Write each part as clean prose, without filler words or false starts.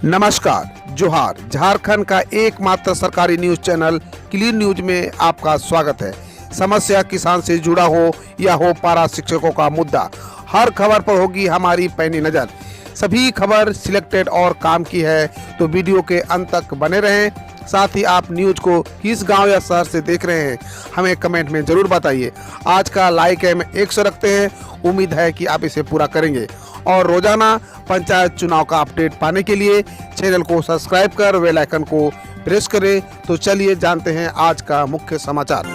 नमस्कार, जोहार। झारखंड का एकमात्र सरकारी न्यूज चैनल क्लीन न्यूज में आपका स्वागत है। समस्या किसान से जुड़ा हो या हो पारा शिक्षकों का मुद्दा, हर खबर पर होगी हमारी पैनी नज़र। सभी खबर सिलेक्टेड और काम की है, तो वीडियो के अंत तक बने रहें। साथ ही आप न्यूज को किस गांव या शहर से देख रहे हैं, हमें कमेंट में ज़रूर बताइए। आज का लाइक हम 100 रखते हैं, उम्मीद है कि आप इसे पूरा करेंगे। और रोजाना पंचायत चुनाव का अपडेट पाने के लिए चैनल को सब्सक्राइब कर बेल आइकन को प्रेस करें। तो चलिए जानते हैं आज का मुख्य समाचार।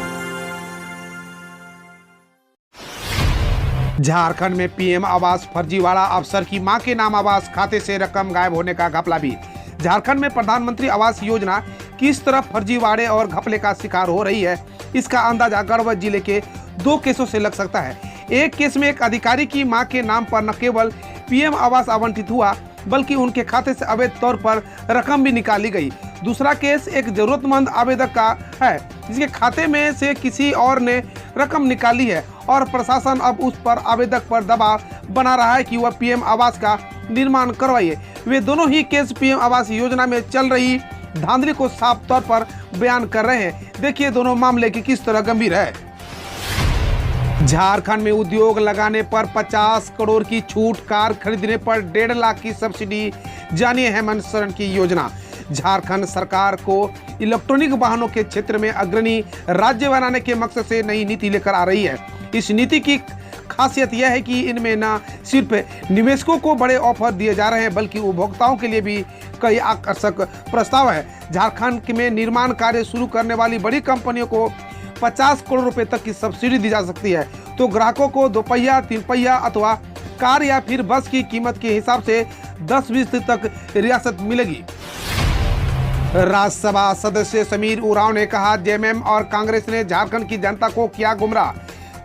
झारखंड में पीएम आवास फर्जीवाड़ा, अफसर की मां के नाम आवास खाते से रकम गायब होने का घपला भी। झारखंड में प्रधानमंत्री आवास योजना किस तरह फर्जीवाड़े और घपले का शिकार हो रही है, इसका अंदाजा गढ़वा जिले के 2 केसों से लग सकता है। एक केस में एक अधिकारी की मां के नाम पर न केवल पीएम आवास आवंटित हुआ, बल्कि उनके खाते से अवैध तौर पर रकम भी निकाली गई। दूसरा केस एक जरूरतमंद आवेदक का है, जिसके खाते में से किसी और ने रकम निकाली है और प्रशासन अब उस पर आवेदक पर दबाव बना रहा है कि वह पीएम आवास का निर्माण करवाइए। वे दोनों ही केस पीएम आवास योजना में चल रही धांधली को साफ तौर पर बयान कर रहे हैं। देखिए दोनों मामले की किस तरह गंभीर है। झारखंड में उद्योग लगाने पर 50 करोड़ की छूट, कार खरीदने पर 1.5 लाख की सब्सिडी। जानिए हेमंत सोरेन की योजना। झारखंड सरकार को इलेक्ट्रॉनिक वाहनों के क्षेत्र में अग्रणी राज्य बनाने के मकसद से नई नीति लेकर आ रही है। इस नीति की खासियत यह है कि इनमें न सिर्फ निवेशकों को बड़े ऑफर दिए जा रहे हैं, बल्कि उपभोक्ताओं के लिए भी कई आकर्षक प्रस्ताव है। झारखंड में निर्माण कार्य शुरू करने वाली बड़ी कंपनियों को 50 करोड़ रुपए तक की सब्सिडी दी जा सकती है। तो ग्राहकों को 2 पहिया, 3 पहिया अथवा कार या फिर बस की कीमत के हिसाब से 10-20% तक रियासत मिलेगी। राज्यसभा सदस्य समीर उरांव ने कहा, जेएमएम और कांग्रेस ने झारखंड की जनता को किया गुमराह।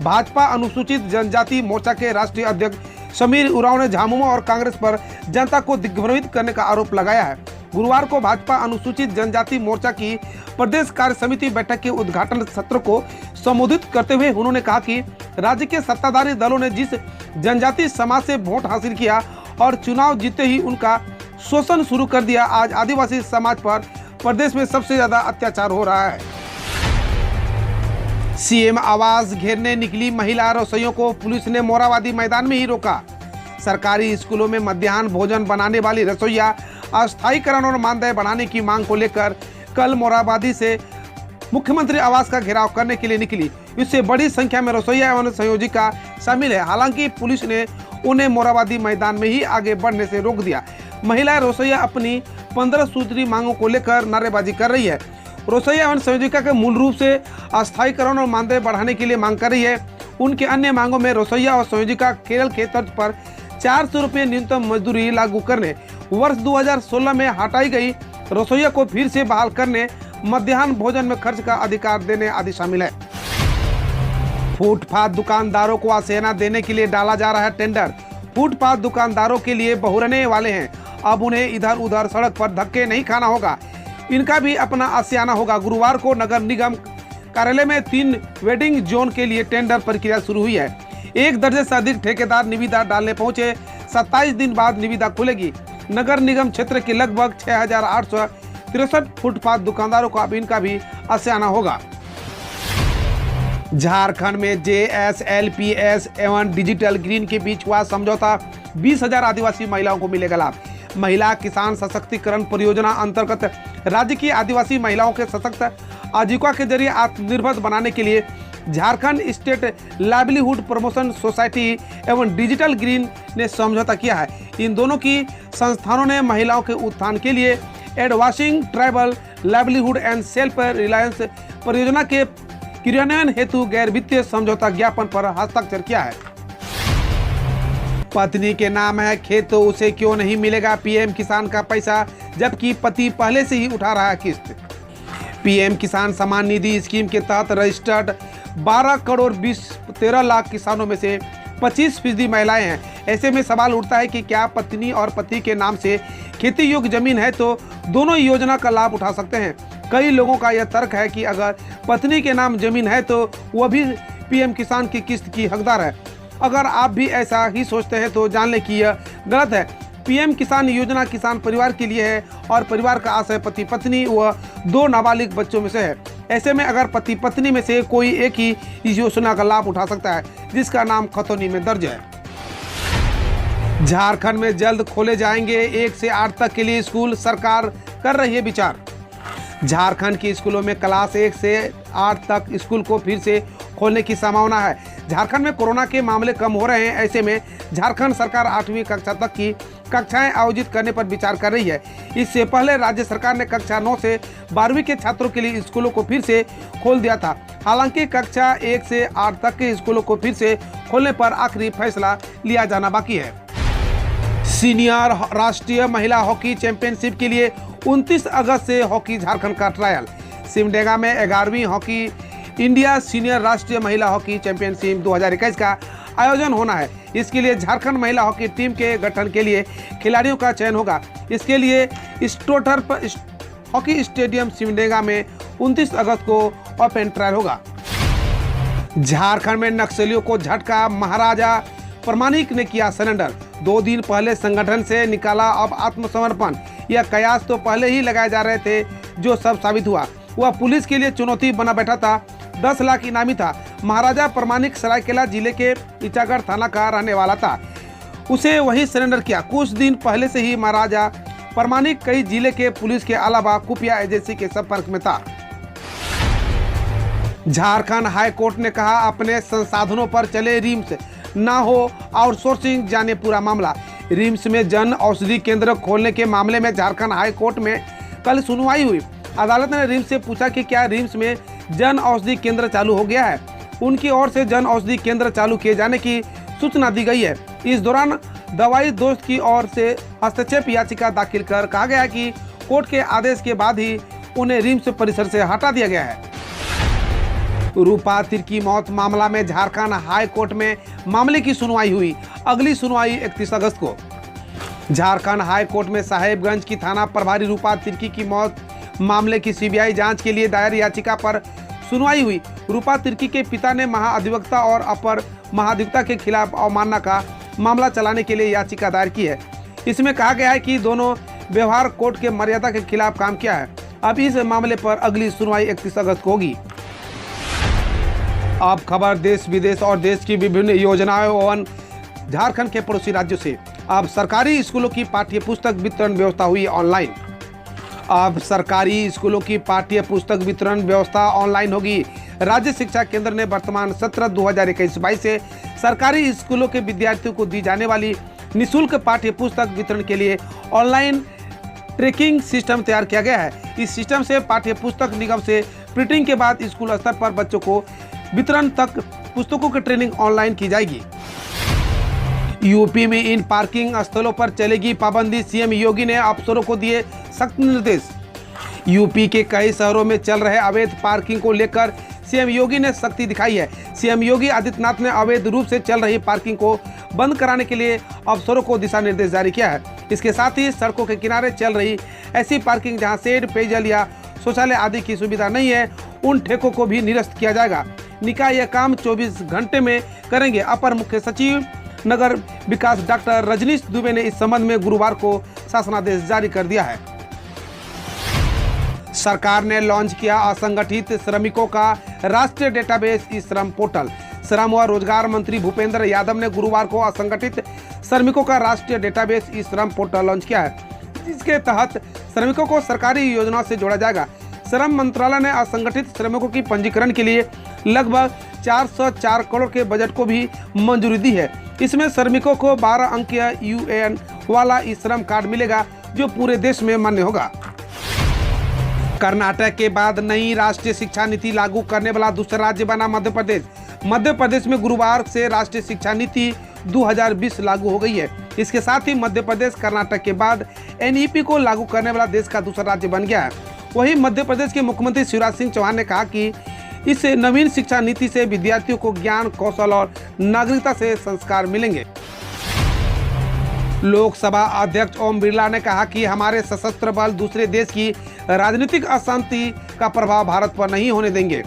भाजपा अनुसूचित जनजाति मोर्चा के राष्ट्रीय अध्यक्ष समीर उरांव ने झामुमो और कांग्रेस पर जनता को दिग्भ्रमित करने का आरोप लगाया है। गुरुवार को भाजपा अनुसूचित जनजाति मोर्चा की प्रदेश कार्य समिति बैठक के उद्घाटन सत्र को संबोधित करते हुए उन्होंने कहा कि राज्य के सत्ताधारी दलों ने जिस जनजाति समाज से वोट हासिल किया और चुनाव जीते ही उनका शोषण शुरू कर दिया, आज आदिवासी समाज पर प्रदेश में सबसे ज्यादा अत्याचार हो रहा है। सीएम आवास घेरने निकली महिला रसोइयों को पुलिस ने मोराबादी मैदान में ही रोका। सरकारी स्कूलों में मध्याह्न भोजन बनाने वाली रसोइया अस्थायीकरण और मानदेय बढ़ाने की मांग को लेकर कल मोराबादी से मुख्यमंत्री आवास का घेराव करने के लिए निकली। इससे बड़ी संख्या में रसोइया एवं संयोजिका शामिल है। हालांकि पुलिस ने उन्हें मोराबादी मैदान में ही आगे बढ़ने से रोक दिया। महिला रसोइया अपनी 15 सूत्री मांगों को लेकर नारेबाजी कर रही है। रसोइया एवं संयोजिका के मूल रूप से अस्थायीकरण और मानदेय बढ़ाने के लिए मांग कर रही है। उनके अन्य मांगों में रसोइया और संयोजिका केरल के तर्ज पर 400 रुपये न्यूनतम मजदूरी लागू करने, वर्ष 2016 में हटाई गई रसोइया को फिर से बहाल करने, मध्याह्न भोजन में खर्च का अधिकार देने आदि शामिल है। फुटपाथ दुकानदारों को आसेना देने के लिए डाला जा रहा है टेंडर। फुटपाथ दुकानदारों के लिए बहुरने वाले हैं। अब उन्हें इधर उधर सड़क पर धक्के नहीं खाना होगा, इनका भी अपना आशियाना होगा। गुरुवार को नगर निगम कार्यालय में 3 वेटिंग जोन के लिए टेंडर प्रक्रिया शुरू हुई है। 1 दर्जन से अधिक ठेकेदार निविदा डालने पहुंचे। 27 दिन बाद निविदा खुलेगी। नगर निगम क्षेत्र के लगभग 6,863 फुटपाथ दुकानदारों को अब इनका भी आशियाना होगा। झारखंड में जेएसएलपीएस एवं डिजिटल ग्रीन के बीच हुआ समझौता, 20,000 आदिवासी महिलाओं को मिलेगा लाभ। महिला किसान सशक्तिकरण परियोजना अंतर्गत राज्य की आदिवासी महिलाओं के सशक्त आजीविका के जरिए आत्मनिर्भर बनाने के लिए Jharkhand state livelihood promotion society एवं डिजिटल ग्रीन ने समझौता किया है। इन दोनों की संस्थानों ने महिलाओं के उत्थान के लिए advancing tribal livelihood and self reliance परियोजना के क्रियान्वयन हेतु गैर वित्तीय समझौता ज्ञापन पर हस्ताक्षर किया है। पत्नी के नाम है खेत तो उसे क्यों नहीं मिलेगा पीएम किसान का पैसा, जबकि पति पहले से ही उठा रहा है किस्त। पीएम किसान सम्मान निधि स्कीम के तहत रजिस्टर्ड 12 करोड़ 13 लाख किसानों में से 25% महिलाएं हैं। ऐसे में सवाल उठता है कि क्या पत्नी और पति के नाम से खेती योग्य जमीन है तो दोनों योजना का लाभ उठा सकते हैं। कई लोगों का यह तर्क है कि अगर पत्नी के नाम जमीन है तो वह भी पीएम किसान की किस्त की हकदार है। अगर आप भी ऐसा ही सोचते हैं तो जान लें कि यह गलत है। पीएम किसान योजना किसान परिवार के लिए है और परिवार का आशय पति पत्नी व 2 नाबालिग बच्चों में से है। ऐसे में अगर पति पत्नी में से कोई एक ही इस योजना का लाभ उठा सकता है, जिसका नाम खतौनी में दर्ज है। झारखंड में जल्द खोले जाएंगे 1 से 8 तक के लिए स्कूल, सरकार कर रही है विचार। झारखंड के स्कूलों में क्लास 1 से 8 तक स्कूल को फिर से खोलने की संभावना है। झारखंड में कोरोना के मामले कम हो रहे हैं। ऐसे में झारखंड सरकार 8वीं कक्षा तक की कक्षाएं आयोजित करने पर विचार कर रही है। इससे पहले राज्य सरकार ने कक्षा 9 से 12वीं के छात्रों के लिए स्कूलों को फिर से खोल दिया था। हालांकि कक्षा 1 से 8 तक के स्कूलों को फिर से खोलने पर आखिरी फैसला लिया जाना बाकी है। सीनियर राष्ट्रीय महिला हॉकी चैंपियनशिप के लिए 29 अगस्त से हॉकी झारखंड का ट्रायल। सिमडेगा में 11वीं हॉकी इंडिया सीनियर राष्ट्रीय महिला हॉकी चैंपियनशिप 2021 का आयोजन होना है। इसके लिए झारखंड महिला हॉकी टीम के गठन के लिए खिलाड़ियों का चयन होगा। इसके लिए स्टोटर हॉकी स्टेडियम सिमडेगा में 29 अगस्त को ओपन ट्रायल होगा। झारखंड में नक्सलियों को झटका, महाराजा प्रमाणिक ने किया सरेंडर। 2 दिन पहले संगठन से निकाला अब आत्मसमर्पण। यह कयास तो पहले ही लगाए जा रहे थे, जो सब साबित हुआ। वह पुलिस के लिए चुनौती बना बैठा था। 10 लाख इनामी था। महाराजा प्रमाणिक सरायकेला जिले के ईटागढ़ थाना का रहने वाला था। उसे वहीं सरेंडर किया। कुछ दिन पहले से ही महाराजा प्रमाणिक कई जिले के पुलिस के अलावा खुफिया एजेंसी के संपर्क में था। झारखंड हाई कोर्ट ने कहा, अपने संसाधनों पर चले रिम्स, ना हो आउटसोर्सिंग, जाने पूरा मामला। रिम्स में जन औषधि केंद्र खोलने के मामले में झारखंड हाई कोर्ट में कल सुनवाई हुई। अदालत ने रिम्स से पूछा कि क्या रिम्स में जन औषधि केंद्र चालू हो गया है। उनकी ओर से जन औषधि केंद्र चालू किए जाने की सूचना दी गई है। इस दौरान दवाई दोस्त की ओर से हस्तक्षेप याचिका दाखिल कर कहा गया कि कोर्ट के आदेश के बाद ही उन्हें रिम्स परिसर से हटा दिया गया है। रूपा तिर्की मौत मामला में झारखंड हाई कोर्ट में मामले की सुनवाई हुई। अगली सुनवाई 31 अगस्त को। झारखंड हाई कोर्ट में साहेबगंज की थाना प्रभारी रूपा तिर्की की मौत मामले की सीबीआई जांच के लिए दायर याचिका पर सुनवाई हुई। रूपा तिर्की के पिता ने महाधिवक्ता और अपर महाधिवक्ता के खिलाफ अवमानना का मामला चलाने के लिए याचिका दायर की है। इसमें कहा गया है कि दोनों व्यवहार कोर्ट के मर्यादा के खिलाफ काम किया है। अब इस मामले पर अगली सुनवाई 31 अगस्त को होगी। अब खबर देश विदेश और देश की विभिन्न योजनाओं एवं झारखंड के पड़ोसी राज्यों से। अब सरकारी स्कूलों की पाठ्य पुस्तक वितरण व्यवस्था हुई ऑनलाइन। अब सरकारी स्कूलों की पाठ्य पुस्तक वितरण व्यवस्था ऑनलाइन होगी। राज्य शिक्षा केंद्र ने वर्तमान सत्र 2021-22 से सरकारी स्कूलों के विद्यार्थियों को दी जाने वाली निःशुल्क पाठ्य पुस्तक वितरण के लिए ऑनलाइन ट्रैकिंग सिस्टम तैयार किया गया है। इस सिस्टम से पाठ्य पुस्तक निगम से प्रिंटिंग के बाद स्कूल स्तर पर बच्चों को वितरण तक पुस्तकों की ट्रेनिंग ऑनलाइन की जाएगी। यूपी में इन पार्किंग स्थलों पर चलेगी पाबंदी। सीएम योगी ने अफसरों को दिए सख्त निर्देश। यूपी के कई शहरों में चल रहे अवैध पार्किंग को लेकर सीएम योगी ने सख्ती दिखाई है। सीएम योगी आदित्यनाथ ने अवैध रूप से चल रही पार्किंग को बंद कराने के लिए अफसरों को दिशा निर्देश जारी किया है। इसके साथ ही सड़कों के किनारे चल रही ऐसी पार्किंग जहां शेड, पेयजल या शौचालय आदि की सुविधा नहीं है, उन ठेकों को भी निरस्त किया जाएगा। निकाय यह काम 24 घंटे में करेंगे। अपर मुख्य सचिव नगर विकास डॉक्टर रजनीश दुबे ने इस संबंध में गुरुवार को शासनादेश जारी कर दिया है। सरकार ने लॉन्च किया असंगठित श्रमिकों का राष्ट्रीय डेटाबेस ई श्रम पोर्टल। श्रम व रोजगार मंत्री भूपेंद्र यादव ने गुरुवार को असंगठित श्रमिकों का राष्ट्रीय डेटाबेस ई श्रम पोर्टल लॉन्च किया है, जिसके तहत श्रमिकों को सरकारी योजनाओं से जोड़ा जाएगा। श्रम मंत्रालय ने असंगठित श्रमिकों की पंजीकरण के लिए लगभग 404 करोड़ के बजट को भी मंजूरी दी है। इसमें श्रमिकों को 12 अंकीय यूएएन वाला ई श्रम कार्ड मिलेगा, जो पूरे देश में मान्य होगा। कर्नाटक के बाद नई राष्ट्रीय शिक्षा नीति लागू करने वाला दूसरा राज्य बना मध्य प्रदेश। मध्य प्रदेश में गुरुवार से राष्ट्रीय शिक्षा नीति 2020 लागू हो गई है। इसके साथ ही मध्य प्रदेश कर्नाटक के बाद एनईपी को लागू करने वाला देश का दूसरा राज्य बन गया है। वहीं मध्य प्रदेश के मुख्यमंत्री शिवराज सिंह चौहान ने कहा कि इस नवीन शिक्षा नीति से विद्यार्थियों को ज्ञान, कौशल और नागरिकता से संस्कार मिलेंगे। लोकसभा अध्यक्ष ओम बिरला ने कहा कि हमारे सशस्त्र बल दूसरे देश की राजनीतिक अशांति का प्रभाव भारत पर नहीं होने देंगे।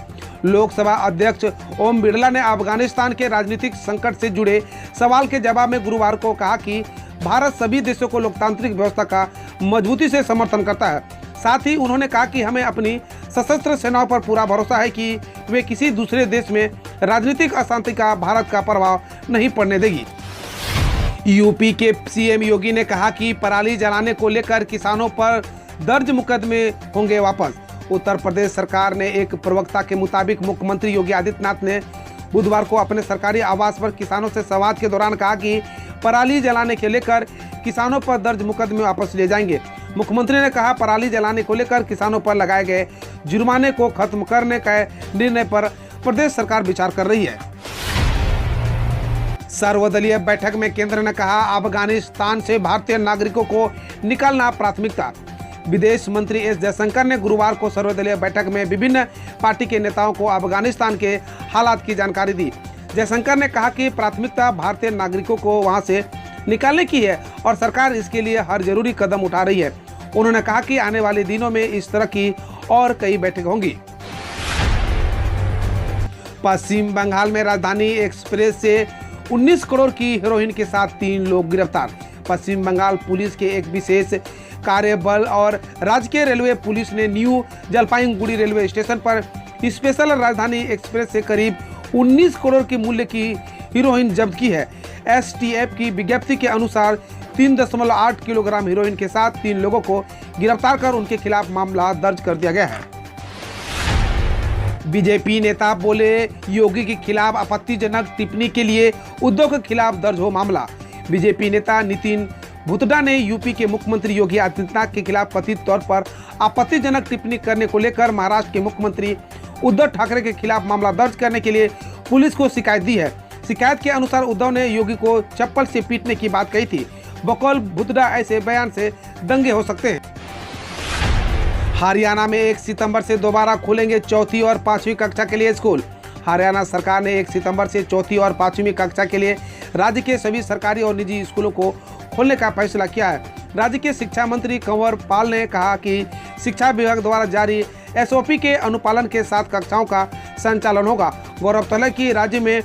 लोकसभा अध्यक्ष ओम बिरला ने अफगानिस्तान के राजनीतिक संकट से जुड़े सवाल के जवाब में गुरुवार को कहा कि भारत सभी देशों को लोकतांत्रिक व्यवस्था का मजबूती से समर्थन करता है। साथ ही उन्होंने कहा कि हमें अपनी सशस्त्र सेनाओं पर पूरा भरोसा है कि वे किसी दूसरे देश में राजनीतिक अशांति का भारत का प्रभाव नहीं पड़ने देगी। यूपी के सीएम योगी ने कहा कि पराली जलाने को लेकर किसानों पर दर्ज मुकदमे होंगे वापस। उत्तर प्रदेश सरकार ने एक प्रवक्ता के मुताबिक मुख्यमंत्री योगी आदित्यनाथ ने बुधवार को अपने सरकारी आवास पर किसानों से संवाद के दौरान कहा कि पराली जलाने के लेकर किसानों पर दर्ज मुकदमे वापस लिए जाएंगे। मुख्यमंत्री ने कहा, पराली जलाने को लेकर किसानों पर लगाए गए जुर्माने को खत्म करने के निर्णय पर प्रदेश सरकार विचार कर रही है। सर्वदलीय बैठक में केंद्र ने कहा, अफगानिस्तान से भारतीय नागरिकों को निकालना प्राथमिकता। विदेश मंत्री एस जयशंकर ने गुरुवार को सर्वदलीय बैठक में विभिन्न पार्टी के नेताओं को अफगानिस्तान के हालात की जानकारी दी। जयशंकर ने कहा कि प्राथमिकता भारतीय नागरिकों को वहां से निकालने की है और सरकार इसके लिए हर जरूरी कदम उठा रही है। उन्होंने कहा कि आने वाले दिनों में इस तरह की और कई बैठकें होंगी। पश्चिम बंगाल में राजधानी एक्सप्रेस से 19 करोड़ की हेरोइन के साथ 3 लोग गिरफ्तार। पश्चिम बंगाल पुलिस के एक विशेष कार्यबल और राज्य रेलवे पुलिस ने न्यू जलपाईगुड़ी रेलवे स्टेशन पर स्पेशल राजधानी एक्सप्रेस से करीब 19 करोड़ के मूल्य की हेरोइन जब्त की है। एसटीएफ की विज्ञप्ति के अनुसार 3.8 किलोग्राम हेरोइन के साथ 3 लोगों को गिरफ्तार कर उनके खिलाफ मामला दर्ज कर दिया गया है। बीजेपी नेता बोले, योगी के खिलाफ आपत्तिजनक टिप्पणी के लिए उद्धव के खिलाफ दर्ज हो मामला। बीजेपी नेता नितिन भुतड़ा ने यूपी के मुख्यमंत्री योगी आदित्यनाथ के खिलाफ कथित तौर पर आपत्तिजनक टिप्पणी करने को लेकर महाराष्ट्र के मुख्यमंत्री उद्धव ठाकरे के खिलाफ मामला दर्ज करने के लिए पुलिस को शिकायत दी है। शिकायत के अनुसार उद्धव ने योगी को चप्पल से पीटने की बात कही थी। बकौल भुतड़ा, ऐसे बयान से दंगे हो सकते हैं। हरियाणा में 1 सितंबर से दोबारा खुलेंगे 4वीं और 5वीं कक्षा के लिए स्कूल। हरियाणा सरकार ने 1 सितंबर से 4वीं और 5वीं कक्षा के लिए राज्य के सभी सरकारी और निजी स्कूलों को खोलने का फैसला किया है। राज्य के शिक्षा मंत्री कंवर पाल ने कहा कि शिक्षा विभाग द्वारा जारी एसओपी के अनुपालन के साथ कक्षाओं का संचालन होगा। गौरतलब है कि राज्य में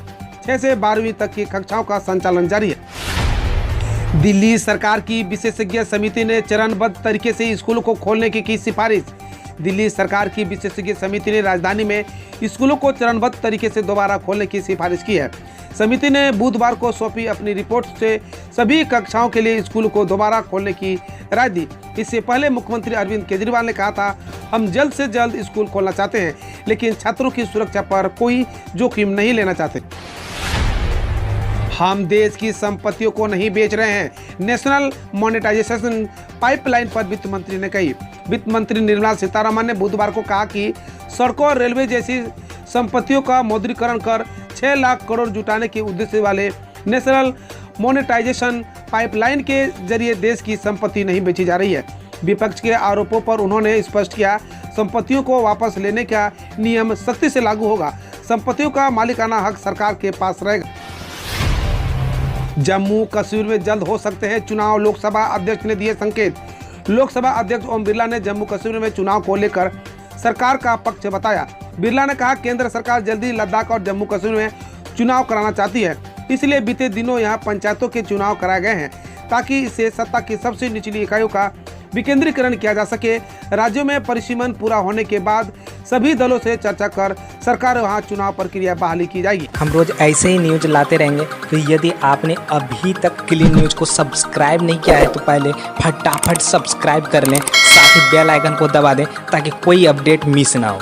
6 से 12वीं तक की कक्षाओं का संचालन जारी है। दिल्ली सरकार की विशेषज्ञ समिति ने चरणबद्ध तरीके से स्कूलों को खोलने की सिफारिश। दिल्ली सरकार की विशेषज्ञ समिति ने राजधानी में स्कूलों को चरणबद्ध तरीके से दोबारा खोलने की सिफारिश की है। समिति ने बुधवार को सौंपी अपनी रिपोर्ट से सभी कक्षाओं के लिए स्कूलों को दोबारा खोलने की राय दी। इससे पहले मुख्यमंत्री अरविंद केजरीवाल ने कहा था, हम जल्द से जल्द स्कूल खोलना चाहते हैं, लेकिन छात्रों की सुरक्षा पर कोई जोखिम नहीं लेना चाहते। हम देश की संपत्तियों को नहीं बेच रहे हैं, नेशनल मोनेटाइजेशन पाइपलाइन पर वित्त मंत्री ने कही। वित्त मंत्री निर्मला सीतारमण ने बुधवार को कहा कि सड़कों और रेलवे जैसी संपत्तियों का मौद्रीकरण कर 6 लाख करोड़ जुटाने के उद्देश्य वाले नेशनल मोनेटाइजेशन पाइपलाइन के जरिए देश की संपत्ति नहीं बेची जा रही है। विपक्ष के आरोपों पर उन्होंने स्पष्ट किया, संपत्तियों को वापस लेने का नियम सख्ती से लागू होगा। संपत्तियों का मालिकाना हक सरकार के पास रहेगा। जम्मू कश्मीर में जल्द हो सकते हैं चुनाव, लोकसभा अध्यक्ष ने दिए संकेत। लोकसभा अध्यक्ष ओम बिरला ने जम्मू कश्मीर में चुनाव को लेकर सरकार का पक्ष बताया। बिरला ने कहा, केंद्र सरकार जल्दी लद्दाख और जम्मू कश्मीर में चुनाव कराना चाहती है, इसलिए बीते दिनों यहां पंचायतों के चुनाव कराए गए हैं ताकि इससे सत्ता की सबसे निचली इकाइयों का विकेंद्रीकरण किया जा सके। राज्यों में परिसीमन पूरा होने के बाद सभी दलों से चर्चा कर सरकार वहां चुनाव प्रक्रिया बहाली की जाएगी। हम रोज ऐसे ही न्यूज लाते रहेंगे, तो यदि आपने अभी तक क्लीन न्यूज को सब्सक्राइब नहीं किया है तो पहले फटाफट सब्सक्राइब कर लें, साथ ही बेल आइकन को दबा दें ताकि कोई अपडेट मिस ना हो।